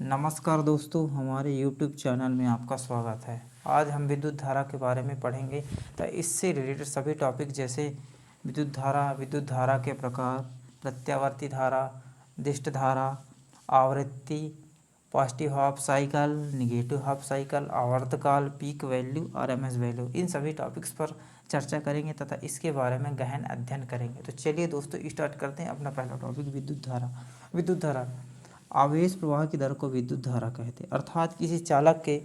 नमस्कार दोस्तों, हमारे YouTube चैनल में आपका स्वागत है। आज हम विद्युत धारा के बारे में पढ़ेंगे। तो इससे रिलेटेड सभी टॉपिक जैसे विद्युत धारा के प्रकार, प्रत्यावर्ती धारा, दिष्ट धारा, आवृत्ति, positive half cycle, negative half cycle, आवर्तकाल, पीक वैल्यू, आरएमएस वैल्यू, इन सभी टॉपिक्स पर चर्चा करेंगे तथा इसके बारे में गहन अध्ययन करेंगे। तो चलिए दोस्तों स्टार्ट करते हैं अपना पहला टॉपिक विद्युत धारा। विद्युत धारा आवेश प्रवाह की दर को विद्युत धारा कहते हैं। अर्थात किसी चालक के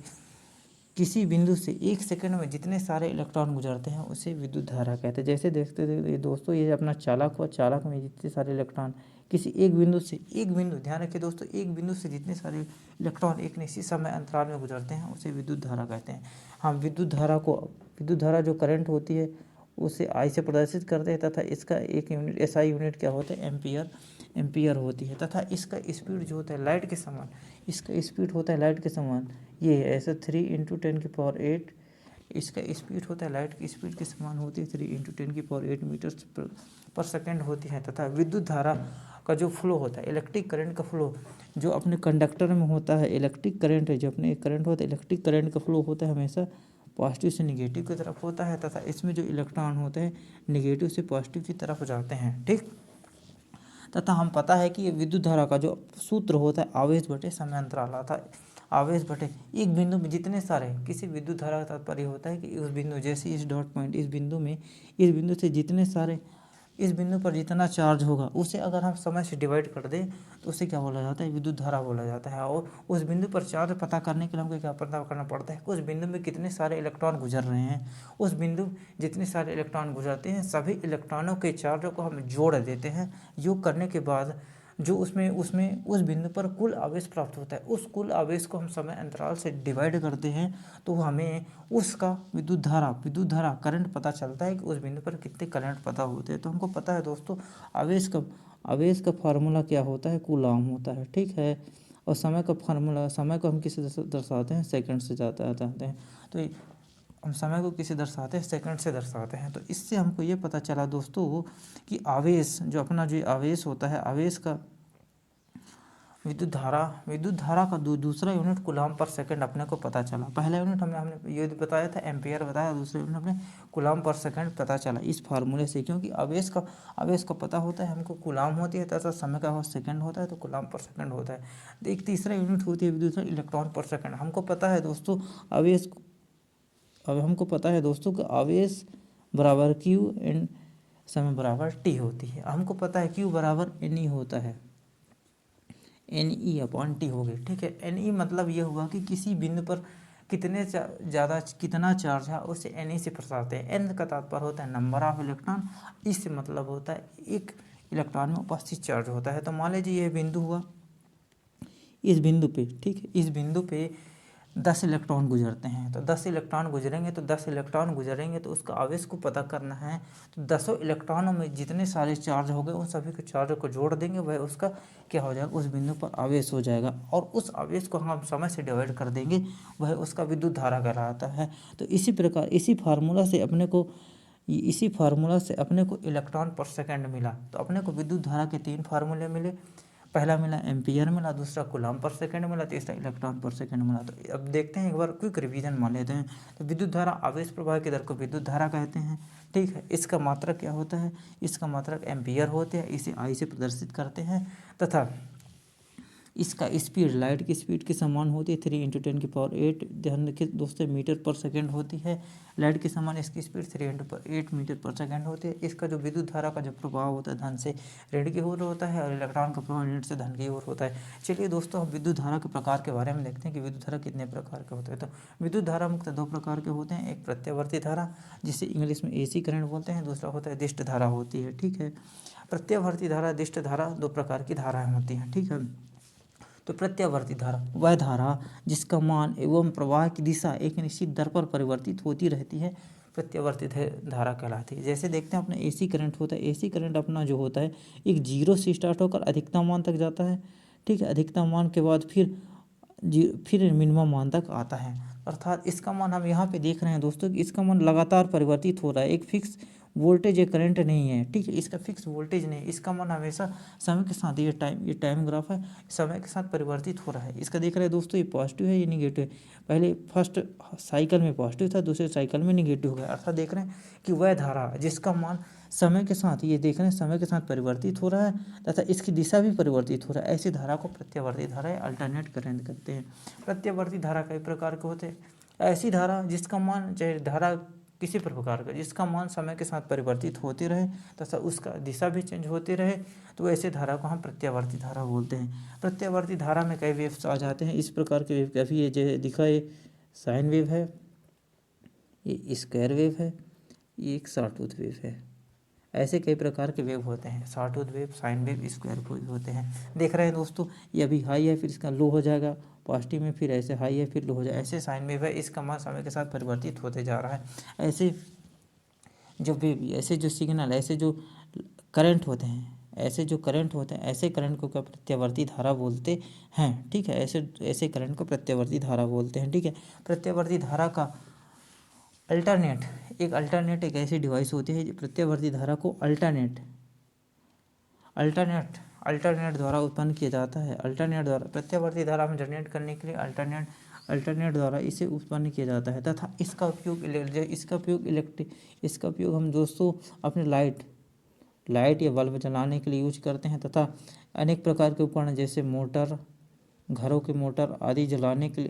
किसी बिंदु से एक सेकंड में जितने सारे इलेक्ट्रॉन गुजरते हैं उसे विद्युत धारा कहते हैं। जैसे देखते थे दोस्तों, ये अपना चालक हुआ, चालक में जितने सारे इलेक्ट्रॉन किसी एक बिंदु ध्यान रखिए दोस्तों, एक बिंदु से जितने सारे इलेक्ट्रॉन एक निश्चित समय अंतराल में गुजरते हैं उसे विद्युत धारा कहते हैं। हम विद्युत धारा जो करंट होती है उसे आई से प्रदर्शित करते हैं तथा इसका एक यूनिट एसआई यूनिट क्या होता है, एम्पियर होती है। तथा इसका स्पीड जो होता है लाइट के समान, इसका स्पीड होता है लाइट के समान, ये है ऐसे 3 × 10⁸ इसका स्पीड होता है लाइट की स्पीड के समान होती है, 3 × 10⁸ मीटर्स पर सेकेंड होती है। तथा विद्युत धारा का जो फ्लो होता है, इलेक्ट्रिक करंट का फ्लो जो अपने कंडक्टर में होता है, इलेक्ट्रिक करंट है जो अपने करंट होता है, इलेक्ट्रिक करंट का फ्लो होता है हमेशा पॉजिटिव से निगेटिव की तरफ होता है तथा इसमें जो इलेक्ट्रॉन होते हैं निगेटिव से पॉजिटिव की तरफ जाते हैं। ठीक, तथा हम पता है कि विद्युत धारा का जो सूत्र होता है आवेश बटे समय अंतराल आता है। आवेश बटे एक बिंदु में जितने सारे, किसी विद्युत धारा का तात्पर्य होता है कि उस बिंदु, जैसे इस डॉट पॉइंट, इस बिंदु से जितने सारे, इस बिंदु पर जितना चार्ज होगा उसे अगर हम समय से डिवाइड कर दें तो उसे क्या बोला जाता है, विद्युत धारा बोला जाता है। और उस बिंदु पर चार्ज पता करने के लिए हमको क्या पता करना पड़ता है, उस बिंदु में कितने सारे इलेक्ट्रॉन गुजर रहे हैं। उस बिंदु जितने सारे इलेक्ट्रॉन गुजरते हैं सभी इलेक्ट्रॉनों के चार्जों को हम जोड़ देते हैं। योग करने के बाद जो उसमें उस बिंदु पर कुल आवेश प्राप्त होता है, उस कुल आवेश को हम समय अंतराल से डिवाइड करते हैं तो हमें उसका विद्युत धारा करंट पता चलता है कि उस बिंदु पर कितने करंट पता होते हैं। तो हमको पता है दोस्तों आवेश का फार्मूला क्या होता है, कूलाम होता है। ठीक है, और समय को हम किसे दर्शाते हैं, सेकंड से जाते हैं। तो हम समय को किसे दर्शाते हैं, सेकंड से दर्शाते हैं। तो इससे हमको ये पता चला दोस्तों कि आवेश जो आवेश होता है, आवेश का विद्युत धारा का दूसरा यूनिट कूलाम पर सेकंड अपने को पता चला। पहला यूनिट हमने ये बताया था, एम्पियर बताया, दूसरा यूनिट हमने कूलाम पर सेकंड पता चला इस फार्मूले से। क्योंकि आवेश का पता होता है हमको, कूलाम होती है तथा समय का सेकंड होता है तो कूलाम पर सेकंड होता है। तो एक तीसरा यूनिट होती है विद्युत इलेक्ट्रॉन पर सेकंड। हमको पता है दोस्तों कि आवेश बराबर Q एंड समय बराबर T होती है। हमको पता है Q बराबर NE होता है, NE/T हो गई। ठीक है, NE मतलब ये हुआ कि किसी बिंदु पर कितना चार्ज है उसे NE से दर्शाते हैं। N का तात्पर्य होता है नंबर ऑफ इलेक्ट्रॉन, इससे मतलब होता है एक इलेक्ट्रॉन में उपस्थित चार्ज होता है। तो मान लीजिए यह बिंदु हुआ, इस बिंदु पे, ठीक है, इस बिंदु पे 10 इलेक्ट्रॉन गुजरते हैं। तो 10 इलेक्ट्रॉन गुजरेंगे तो उसका आवेश को पता करना है। तो 10 इलेक्ट्रॉनों में जितने सारे चार्ज हो गए उन सभी के चार्ज को जोड़ देंगे, वह उसका क्या हो जाएगा, उस बिंदु पर आवेश हो जाएगा। और उस आवेश को हम समय से डिवाइड कर देंगे, वह उसका विद्युत धारा कहलाता है। तो इसी प्रकार इसी फार्मूला से अपने को इलेक्ट्रॉन पर सेकंड मिला। तो अपने को विद्युत धारा के 3 फार्मूले मिले। पहला मिला एम्पियर मिला, दूसरा कूलाम पर सेकंड मिला, तीसरा इलेक्ट्रॉन पर सेकंड मिला। तो अब देखते हैं, एक बार क्विक रिवीजन मान लेते हैं। तो विद्युत धारा आवेश प्रवाह की दर को विद्युत धारा कहते हैं। ठीक है, इसका मात्रक क्या होता है, इसका मात्रक एम्पियर होते हैं, इसे आई से प्रदर्शित करते हैं। तथा इसका स्पीड लाइट की स्पीड के समान होती है, 3 × 10⁸, ध्यान रखिए दोस्तों, मीटर पर सेकंड होती है। लाइट के समान इसकी स्पीड 3 × 8 मीटर पर सेकंड होती है। इसका जो विद्युत धारा का जो प्रभाव होता है धन से ऋण की ओर होता है और इलेक्ट्रॉन का प्रभाव ऋण से धन की ओर होता है। चलिए दोस्तों, हम विद्युत धारा के प्रकार के बारे में देखते हैं कि विद्युत धारा कितने प्रकार के होते हैं। तो विद्युत धारा मुख्यतः 2 प्रकार के होते हैं, एक प्रत्यावर्ती धारा जिसे इंग्लिश में AC करंट बोलते हैं, दूसरा होता है दिष्ट धारा होती है। ठीक है, प्रत्यावर्ती धारा, दिष्ट धारा 2 प्रकार की धाराएँ होती हैं। ठीक है, तो प्रत्यावर्ती धारा वह धारा जिसका मान एवं प्रवाह की दिशा एक निश्चित दर पर परिवर्तित होती रहती है, प्रत्यावर्ती धारा कहलाती है। जैसे देखते हैं अपना AC करंट होता है, AC करंट अपना जो होता है एक 0 से स्टार्ट होकर अधिकतम मान तक जाता है। ठीक है, अधिकतम मान के बाद फिर मिनिमम मान तक आता है। अर्थात इसका मान हम यहाँ पे देख रहे हैं दोस्तों कि इसका मान लगातार परिवर्तित हो रहा है, एक फिक्स वोल्टेज या करंट नहीं है, ठीक है, इसका फिक्स वोल्टेज नहीं है, इसका मान हमेशा समय के साथ, ये टाइम ग्राफ है, समय के साथ परिवर्तित हो रहा है। इसका देख रहे हैं दोस्तों, ये पॉजिटिव है, ये निगेटिव है। पहले फर्स्ट साइकिल में पॉजिटिव था, दूसरे साइकिल में निगेटिव हो गया। अर्थात देख रहे हैं कि वह धारा जिसका मान समय के साथ, ये देख रहे हैं समय के साथ परिवर्तित हो रहा है तथा इसकी दिशा भी परिवर्तित हो रहा है, ऐसी धारा को प्रत्यावर्ती धारा या अल्टरनेट करंट कहते हैं। प्रत्यावर्ती धारा कई प्रकार के होते हैं। ऐसी धारा जिसका मान, चाहे धारा किसी प्रकार का जिसका मान समय के साथ परिवर्तित होते रहे तथा उसका दिशा भी चेंज होती रहे, तो ऐसे धारा को हम प्रत्यावर्ती धारा बोलते हैं। प्रत्यावर्ती धारा में कई वेव्स आ जाते हैं, इस प्रकार के वेव काफ़ी, ये जो दिखा, ये साइन वेव है, ये स्क्वायर वेव है, ये एक सॉटूथ वेव है। ऐसे कई प्रकार के वेव होते हैं, sawtooth wave, sine wave, square wave होते हैं। देख रहे हैं दोस्तों, ये अभी हाई है, फिर इसका लो हो जाएगा पॉजिटिव में, फिर ऐसे हाई है, फिर लो हो जाएगा, ऐसे साइन वेव है। इसका मान समय के साथ परिवर्तित होते जा रहा है। ऐसे जो वेव, ऐसे जो सिग्नल, ऐसे जो करंट होते हैं, ऐसे जो करंट होते हैं, ऐसे करंट को क्या प्रत्यावर्ती धारा बोलते हैं, ठीक है। ऐसे करंट को प्रत्यावर्ती धारा बोलते हैं, ठीक है। प्रत्यावर्ती धारा का अल्टरनेट एक ऐसी डिवाइस होती है जो प्रत्यावर्ती धारा को अल्टरनेट द्वारा उत्पन्न किया जाता है। अल्टरनेट द्वारा प्रत्यावर्ती धारा में जनरेट करने के लिए अल्टरनेट द्वारा इसे उत्पन्न किया जाता है तथा इसका उपयोग हम दोस्तों अपने लाइट या बल्ब जलाने के लिए यूज करते हैं तथा अनेक प्रकार के उपकरण जैसे घरों के मोटर आदि चलाने के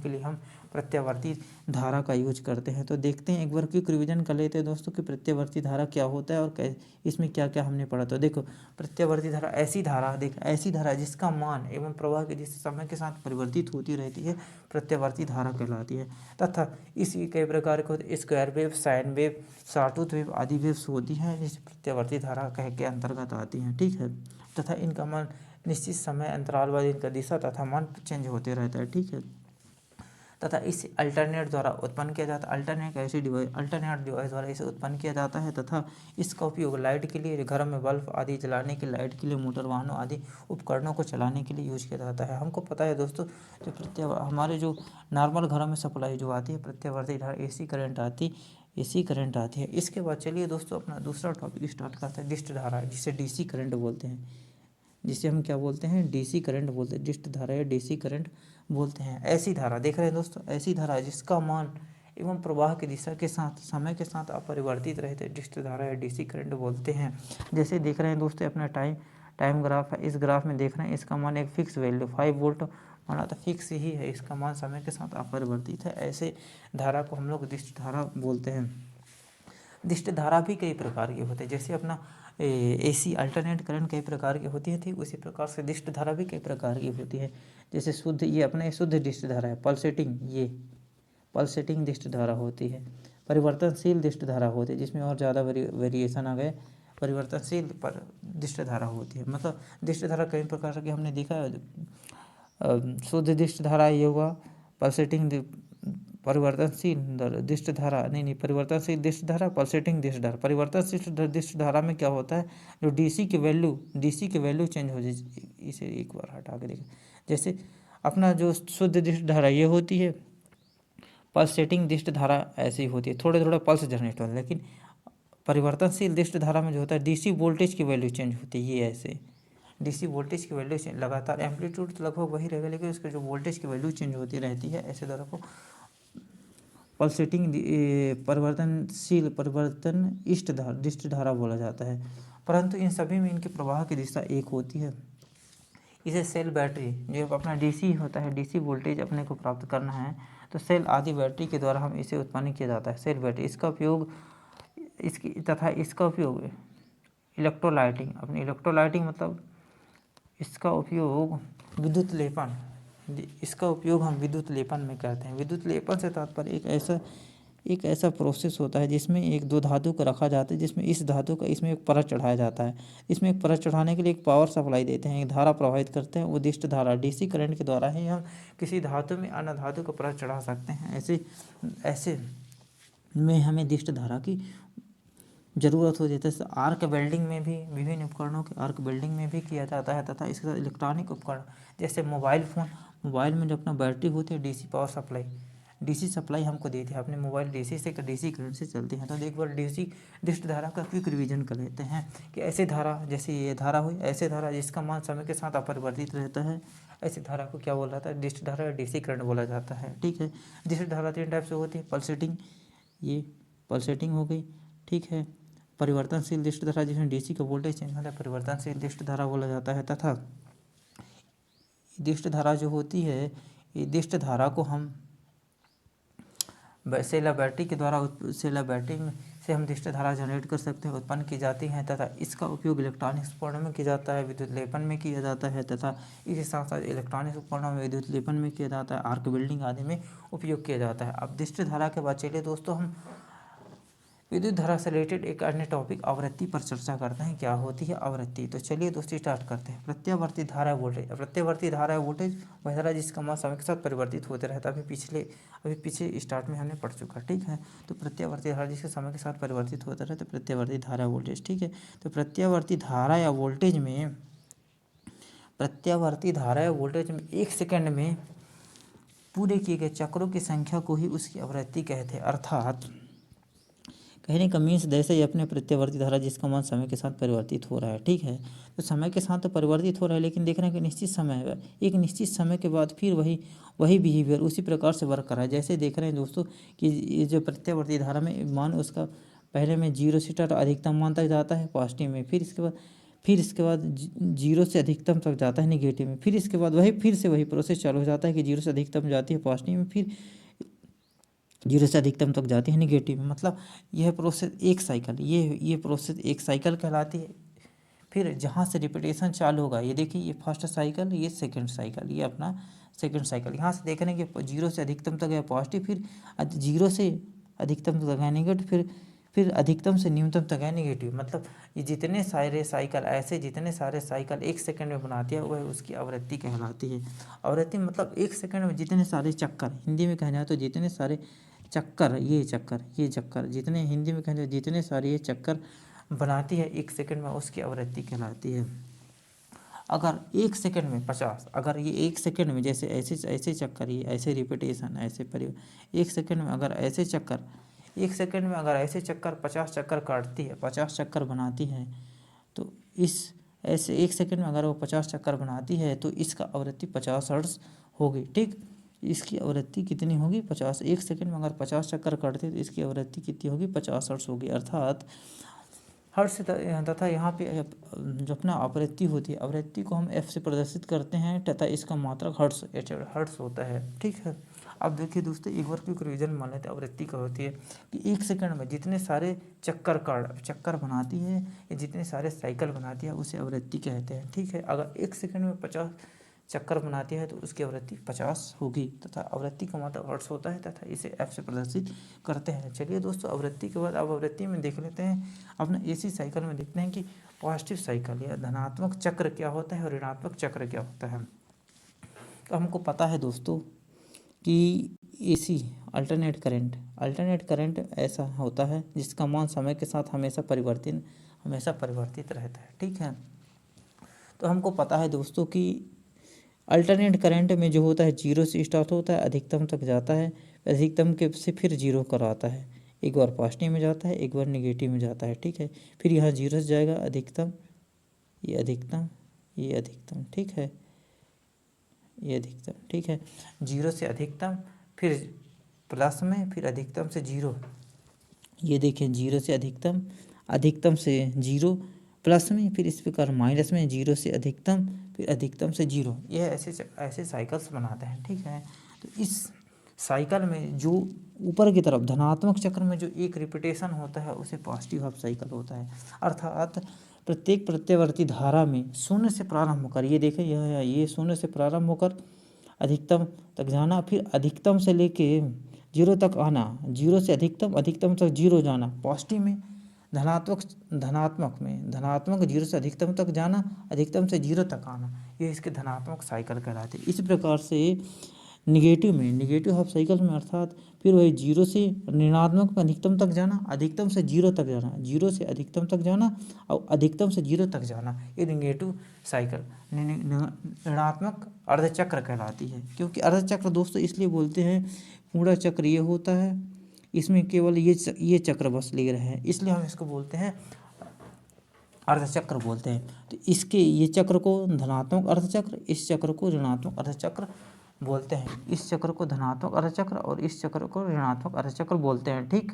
लिए हम प्रत्यावर्ती धारा का यूज करते हैं। तो देखते हैं, एक बार क्विक रिवीजन कर लेते हैं दोस्तों कि प्रत्यावर्ती धारा क्या होता है और इसमें क्या क्या हमने पढ़ा। तो देखो, प्रत्यावर्ती धारा ऐसी धारा जिसका मान एवं प्रवाह के जिस समय के साथ परिवर्तित होती रहती है, प्रत्यावर्ती धारा कहलाती है। तथा इसी कई प्रकार के होते, square wave, sine wave, sawtooth wave आदि वेव्स होती हैं जिसे प्रत्यावर्ती धारा कह के अंतर्गत आती हैं, ठीक है। तथा इनका मान निश्चित समय अंतराल बाद इनका दिशा तथा मान चेंज होते रहता है, ठीक है। तथा इसे अल्टरनेट द्वारा उत्पन्न किया जाता है। अल्टरनेट डिवाइस द्वारा इसे उत्पन्न किया जाता है तथा इसका उपयोग लाइट के लिए, घरों में बल्ब आदि जलाने के, लाइट के लिए, मोटर वाहनों आदि उपकरणों को चलाने के लिए यूज किया जाता है। हमको पता है दोस्तों, जो हमारे जो नॉर्मल घरों में सप्लाई जो आती है प्रत्यावर्ती धारा, एसी करंट आती है। इसके बाद चलिए दोस्तों अपना दूसरा टॉपिक स्टार्ट करते हैं, डिस्ट धारा, जिसे डीसी करंट बोलते हैं, जिसे हम क्या बोलते हैं, डीसी करंट बोलते हैं। डिस्ट धारा या डीसी करंट बोलते हैं। ऐसी धारा, देख रहे हैं दोस्तों, ऐसी धारा जिसका मान एवं प्रवाह की दिशा के साथ समय के साथ अपरिवर्तित रहते हैं, डिस्ट धारा या डीसी करंट बोलते हैं। जैसे देख रहे हैं दोस्तों अपना टाइम ग्राफ है, इस ग्राफ में देख रहे हैं इसका मान एक फिक्स वैल्यू 5 वोल्ट माना तो फिक्स ही है, इसका मान समय के साथ अपरिवर्तित है। ऐसे धारा को हम लोग डिस्ट धारा बोलते हैं। डिस्ट धारा भी कई प्रकार के होते हैं, जैसे अपना एसी अल्टरनेट करंट कई प्रकार की होती है, ठीक उसी प्रकार से डिस्ट धारा भी कई प्रकार की होती है। जैसे शुद्ध डिस्ट धारा है, पल्सेटिंग डिस्ट धारा होती है। परिवर्तनशील डिस्ट धारा होती है, जिसमें और ज़्यादा वेरिएशन आ गए, परिवर्तनशील पर डिस्ट धारा होती है। मतलब डिस्ट धारा कई प्रकार की हमने देखा है। शुद्ध डिस्ट धारा ये हुआ, परिवर्तनशील डिस्ट धारा, परिवर्तनशील डिस्ट धारा, पल्सेटिंग डिस्ट धारा। परिवर्तनशील डिस्ट धारा में क्या होता है, जो डीसी की वैल्यू चेंज हो जाए, इसे एक बार हटा के देखें। जैसे अपना जो शुद्ध डिस्ट धारा ये होती है, पल्सेटिंग डिस्ट धारा ऐसी होती है, थोड़ा पल्स जनरेट होता है। लेकिन परिवर्तनशील डिस्ट धारा में जो होता है डीसी वोल्टेज की वैल्यू चेंज होती है, ये ऐसे डीसी वोल्टेज की वैल्यू लगातार, एम्पलीट्यूड तो लगभग वही रहेगा लेकिन उसके जो वोल्टेज की वैल्यू चेंज होती रहती है, ऐसे धारा को पल्सेटिंग डिस्ट धारा बोला जाता है। परंतु इन सभी में इनके प्रवाह की दिशा एक होती है। इसे सेल बैटरी, जो अपना डीसी होता है, डीसी वोल्टेज अपने को प्राप्त करना है तो सेल आदि बैटरी के द्वारा हम इसे उत्पन्न किया जाता है, सेल बैटरी। इसका उपयोग इलेक्ट्रोलाइटिंग, अपनी इलेक्ट्रोलाइटिंग मतलब इसका उपयोग हम विद्युत लेपन में करते हैं। विद्युत लेपन से तात्पर्य एक ऐसा प्रोसेस होता है जिसमें एक दो धातु को रखा जाता है, जिसमें इस धातु का इसमें एक परत चढ़ाया जाता है। इसमें एक परत चढ़ाने के लिए एक पावर सप्लाई देते हैं, एक धारा प्रवाहित करते हैं, वो डिस्ट धारा, डीसी करंट के द्वारा ही हम किसी धातु में अन्य धातु को परत चढ़ा सकते हैं। ऐसे में हमें डिस्ट धारा की ज़रूरत होती है। जैसे आर्क वेल्डिंग में भी, विभिन्न उपकरणों के आर्क वेल्डिंग में भी किया जाता है तथा इसके साथ इलेक्ट्रॉनिक उपकरण जैसे मोबाइल में जो अपना बैटरी होती है, DC power supply, DC supply हमको देती है। अपने मोबाइल डीसी से डीसी करंट से चलते हैं। तो एक बार डीसी डिस्ट धारा का क्विक रिवीजन कर लेते हैं कि ऐसे धारा, जैसे ये धारा हुई, ऐसे धारा जिसका मान समय के साथ अपरिवर्तित रहता है, ऐसी धारा को क्या बोला जाता है? डिस्ट धारा या डीसी करंट बोला जाता है। ठीक है, डिस्ट धारा 3 टाइप से होती है। पल्सेटिंग, ये पल्सेटिंग हो गई। ठीक है, परिवर्तनशील डिस्ट धारा जिसमें डीसी का वोल्टेज चेंज होता है, परिवर्तनशील डिस्ट धारा बोला जाता है। तथा डिस्ट धारा जो होती है, ये डिस्ट धारा को हम सेल बैटरी के द्वारा सेल बैटरी में से हम डिस्ट धारा जनरेट कर सकते हैं, उत्पन्न की जाती हैं। तथा इसका उपयोग इलेक्ट्रॉनिक्स उपकरणों में किया जाता है, विद्युत लेपन में किया जाता है। तथा इसके साथ साथ इलेक्ट्रॉनिक्स उपकरणों में विद्युत लेपन में किया जाता है, आर्क वेल्डिंग आदि में उपयोग किया जाता है। अब डिस्ट धारा के बाद चलिए दोस्तों हम विद्युत धारा से रिलेटेड एक अन्य टॉपिक आवृत्ति पर चर्चा करते हैं। क्या होती है आवृत्ति? तो चलिए दोस्तों स्टार्ट करते हैं। प्रत्यावर्ती धारा वोल्टेज। प्रत्यावर्ती धारा वोल्टेज वह धारा जिसका मान समय के साथ परिवर्तित होते रहता है। अभी पीछे स्टार्ट में हमने पढ़ चुका। ठीक है, तो प्रत्यावर्ती धारा जिसके समय के साथ परिवर्तित होता रहता है, प्रत्यावर्ती धारा वोल्टेज। ठीक है, तो प्रत्यावर्ती धारा या वोल्टेज में, प्रत्यावर्ती धारा या वोल्टेज में 1 सेकंड में पूरे किए गए चक्रों की संख्या को ही उसकी आवृत्ति कहते हैं। अर्थात कहने का मीन्स जैसे ही अपने प्रत्यावर्ती धारा जिसका मान समय के साथ परिवर्तित हो रहा है। ठीक है, तो समय के साथ तो परिवर्तित हो रहा है, लेकिन देख रहे हैं कि निश्चित समय है, एक निश्चित समय के बाद फिर वही बिहेवियर उसी प्रकार से वर्क कर रहा है। जैसे देख रहे हैं दोस्तों कि ये जो प्रत्यावर्ती धारा में मान उसका पहले में 0 से स्टार्ट अधिकतम मान तक जाता है पॉजिटिव में, फिर इसके बाद 0 से अधिकतम तक जाता है निगेटिव में, फिर इसके बाद फिर से वही प्रोसेस चालू हो जाता है कि 0 से अधिकतम जाती है पॉजिटिव में, फिर 0 से अधिकतम तक जाती है निगेटिव में। मतलब यह प्रोसेस एक साइकिल, ये प्रोसेस एक साइकिल कहलाती है। फिर जहाँ से रिपीटेशन चालू होगा, ये देखिए ये फर्स्ट साइकिल, ये सेकंड साइकिल, ये अपना सेकंड साइकिल। यहाँ से देख रहे हैं कि 0 से अधिकतम तक है पॉजिटिव, फिर 0 से अधिकतम तक है नेगेटिव, फिर अधिकतम से न्यूनतम तक है निगेटिव। मतलब ये जितने सारे साइकिल 1 सेकंड में बनाती है वह उसकी आवृत्ति कहलाती है। आवृत्ति मतलब 1 सेकंड में जितने सारे चक्कर, हिंदी में कहना जाए तो जितने सारे चक्कर, ये चक्कर जितने, हिंदी में कहते हैं जितने सारे ये चक्कर बनाती है 1 सेकंड में, उसकी आवृत्ति कहलाती है। अगर 1 सेकंड में 50, अगर ये 1 सेकंड में जैसे ऐसे चक्कर, ये ऐसे रिपीटेशन, ऐसे परिवर्तन, 1 सेकंड में अगर ऐसे चक्कर, 1 सेकंड में अगर ऐसे चक्कर 50 चक्कर काटती है, 50 चक्कर बनाती है, तो इस ऐसे 1 सेकंड में अगर वो 50 चक्कर बनाती है तो इसका आवृत्ति 50 हर्ट्ज होगी। ठीक, इसकी आवृत्ति कितनी होगी? 50। 1 सेकंड में अगर 50 चक्कर काटते तो इसकी आवृत्ति कितनी होगी? 50 हर्ट्ज होगी। अर्थात हर्ट्ज तथा यहाँ पे जो अपना आवृत्ति होती है, आवृत्ति को हम F से प्रदर्शित करते हैं तथा इसका मात्रक हर्ट्ज होता है। ठीक है, अब देखिए दोस्तों एक बार क्विक रिवीजन मान लेते हैं। आवृत्ति क्या होती है कि 1 सेकंड में जितने सारे चक्कर बनाती है या जितने सारे साइकिल बनाती है उसे आवृत्ति कहते हैं। ठीक है, अगर 1 सेकंड में 50 चक्कर बनाती है तो उसकी आवृत्ति 50 होगी तथा आवृत्ति का मतलब हर्ट्ज होता है तथा इसे F से प्रदर्शित करते हैं। चलिए दोस्तों आवृत्ति के बाद अब आवृत्ति में देख लेते हैं अपना AC साइकिल में देखते हैं कि पॉजिटिव साइकिल या धनात्मक चक्र क्या होता है और ऋणात्मक चक्र क्या होता है। तो हमको पता है दोस्तों कि AC अल्टरनेट करंट ऐसा होता है जिसका मान समय के साथ हमेशा परिवर्तित रहता है। ठीक है, तो हमको पता है दोस्तों कि अल्टरनेट करंट में जो होता है 0 से स्टार्ट होता है, अधिकतम तक जाता है, अधिकतम के से फिर 0 कराता है, एक बार पॉजिटिव में जाता है, एक बार निगेटिव में जाता है। ठीक है, फिर यहाँ 0 से जाएगा अधिकतम, ये अधिकतम, ठीक है, ये अधिकतम। ठीक है, 0 से अधिकतम, फिर प्लस में, फिर अधिकतम से 0, ये देखिए 0 से अधिकतम से 0 प्लस में, फिर इस प्रकार माइनस में, 0 से अधिकतम, फिर अधिकतम से 0, यह ऐसे साइकिल्स बनाते हैं। ठीक है, तो इस साइकिल में जो ऊपर की तरफ धनात्मक चक्र में जो एक रिपीटेशन होता है उसे पॉजिटिव हाफ साइकिल होता है। अर्थात प्रत्येक प्रत्यावर्ती धारा में 0 से प्रारंभ होकर, ये देखें ये 0 से प्रारंभ होकर अधिकतम तक जाना, फिर अधिकतम से लेके 0 तक आना, 0 से अधिकतम तक 0 जाना, पॉजिटिव में धनात्मक 0 से अधिकतम तक जाना, अधिकतम से 0 तक आना, ये इसके धनात्मक साइकिल कहलाते हैं। इस प्रकार से निगेटिव में, निगेटिव हाफ साइकिल में अर्थात फिर वही जीरो से ऋणात्मक में अधिकतम तक जाना, अधिकतम से जीरो तक जाना, जीरो से अधिकतम तक जाना और अधिकतम से जीरो तक जाना, ये निगेटिव साइकिल ऋणात्मक अर्धचक्र कहलाती है। क्योंकि अर्धचक्र दोस्तों इसलिए बोलते हैं, पूरा चक्र ये होता है, इसमें केवल ये चक्र बस ले रहे हैं, इसलिए हम इसको बोलते हैं अर्धचक्र बोलते हैं। तो इसके ये चक्र को धनात्मक अर्धचक्र, इस चक्र को ऋणात्मक अर्धचक्र बोलते हैं। इस चक्र को धनात्मक अर्धचक्र और इस चक्र को ऋणात्मक अर्धचक्र बोलते हैं। ठीक,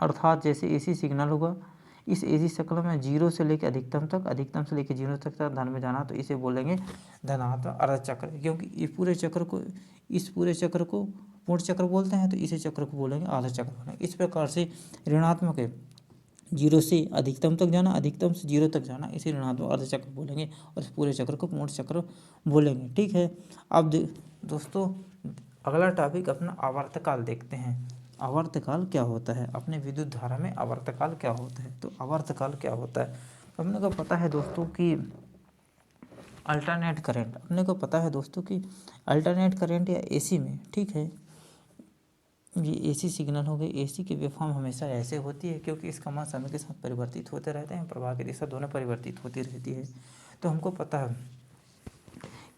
अर्थात जैसे एसी सिग्नल होगा, इस एसी सिग्नल में जीरो से लेकर अधिकतम तक, अधिकतम से लेकर जीरो तक धन में जाना, तो इसे बोलेंगे धनात्मक अर्धचक्र। क्योंकि ये पूरे चक्र को, इस पूरे चक्र को पूर्ण चक्र बोलते हैं, तो इसी चक्र को बोलेंगे अर्धचक्र बोलेंगे। इस प्रकार से ऋणात्मक है, जीरो से अधिकतम तक जाना, अधिकतम से जीरो तक जाना, इसे ऋणात्मक अर्धचक्र बोलेंगे और इस पूरे चक्र को पूर्ण चक्र बोलेंगे। ठीक है, अब दोस्तों अगला टॉपिक अपना आवर्तकाल देखते हैं। आवर्तकाल क्या होता है? अपने विद्युत धारा में आवर्तकाल क्या होता है? तो आवर्तकाल क्या होता है अपने को पता है दोस्तों कि अल्टरनेट करंट, अपने को पता है दोस्तों कि अल्टरनेट करंट या एसी में, ठीक है, ये एसी सिग्नल हो गए, एसी की वेवफॉर्म हमेशा ऐसे होती है क्योंकि इसका मान समय के साथ परिवर्तित होते रहते हैं, प्रवाह की दिशा दोनों परिवर्तित होती रहती है। तो हमको पता है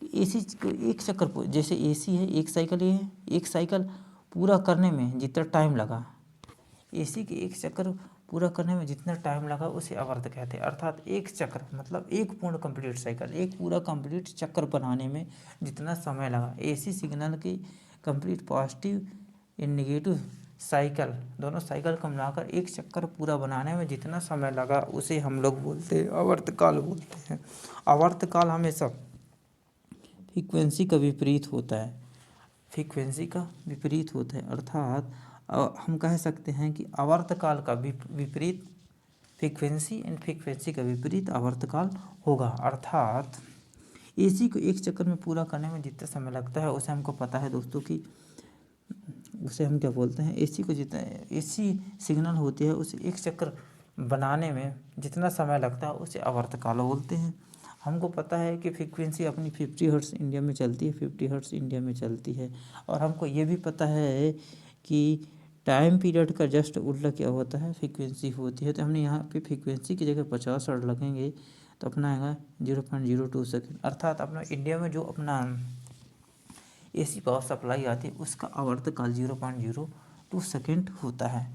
कि एसी एक चक्कर, जैसे एसी है एक साइकिल, ये है एक साइकिल पूरा करने में जितना टाइम लगा, एसी के एक चक्कर पूरा करने में जितना टाइम लगा उसे आवर्त कहते हैं। अर्थात एक चक्र मतलब एक पूर्ण कंप्लीट साइकिल, एक पूरा कंप्लीट चक्कर बनाने में जितना समय लगा, एसी सिग्नल की कंप्लीट पॉजिटिव या नेगेटिव साइकिल, दोनों साइकिल को मिलाकर एक चक्कर पूरा बनाने में जितना समय लगा उसे हम लोग बोलते हैं आवर्तकाल बोलते हैं। आवर्तकाल हमेशा फ्रीक्वेंसी का विपरीत होता है, फ्रीक्वेंसी का विपरीत होता है। अर्थात हम कह सकते हैं कि आवर्तकाल का विपरीत फ्रीक्वेंसी एंड फ्रीक्वेंसी का विपरीत आवर्तकाल होगा। अर्थात एसी को एक चक्कर में पूरा करने में जितना समय लगता है उसे हमको पता है दोस्तों कि उसे हम क्या बोलते हैं, एसी को जितना एसी सिग्नल होती है उसे एक चक्कर बनाने में जितना समय लगता है उसे आवर्तकाल बोलते हैं। हमको पता है कि फ्रीक्वेंसी अपनी 50 हर्ट्ज़ इंडिया में चलती है, 50 हर्ट्ज़ इंडिया में चलती है। और हमको ये भी पता है कि टाइम पीरियड का जस्ट उल्टा क्या होता है, फ्रीक्वेंसी होती है। तो हमने यहाँ पे फ्रीक्वेंसी की जगह 50 हर्ट्ज़ लगेंगे तो अपना आएगा 0.02 सेकेंड। अर्थात अपना इंडिया में जो अपना एसी पावर सप्लाई आती है उसका आवर्तकाल 0.02 सेकेंड होता है,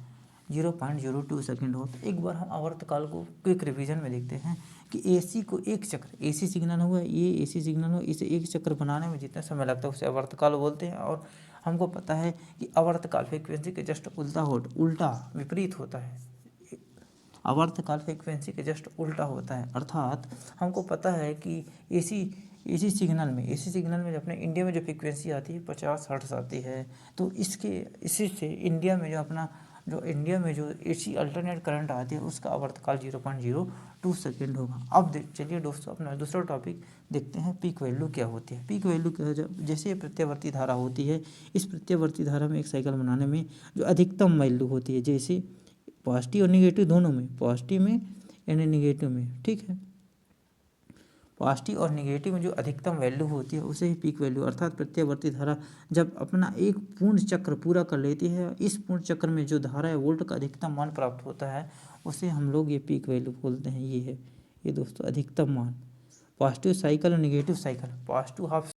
0.02 सेकेंड होता है। एक बार हम आवर्तकाल को क्विक रिवीजन में देखते हैं कि एसी को एक चक्र, एसी सिग्नल हुआ, ये एसी सिग्नल हो, इसे एक चक्र बनाने में जितना समय लगता है उसे आवर्तकाल बोलते हैं। और हमको पता है कि आवर्तकाल फ्रीक्वेंसी के जस्ट उल्टा विपरीत होता है, आवर्तकाल फ्रीक्वेंसी के जस्ट उल्टा होता है। अर्थात हमको पता है कि एसी सिग्नल में जो अपने इंडिया में जो फ्रीक्वेंसी आती है 50 हर्ट्ज़ आती है। तो इसी से इंडिया में जो एसी अल्टरनेट करंट आती है उसका आवर्तकाल 0.02 सेकेंड होगा। अब चलिए दोस्तों अपना दूसरा टॉपिक देखते हैं, पीक वैल्यू क्या होती है। पीक वैल्यू क्या है, जैसे प्रत्यावर्ती धारा होती है, इस प्रत्यावर्ती धारा में एक साइकिल बनाने में जो अधिकतम वैल्यू होती है, जैसे पॉजिटिव और निगेटिव दोनों में, पॉजिटिव में यानी निगेटिव में, ठीक है, पॉजिटिव और निगेटिव में जो अधिकतम वैल्यू होती है उसे ही पीक वैल्यू, अर्थात प्रत्यावर्ती धारा जब अपना एक पूर्ण चक्र पूरा कर लेती है, इस पूर्ण चक्र में जो धारा है वोल्ट का अधिकतम मान प्राप्त होता है उसे हम लोग ये पीक वैल्यू बोलते हैं। ये है ये दोस्तों अधिकतम मान। पॉजिटिव साइकिल और निगेटिव साइकिल, पॉजिटिव हाफ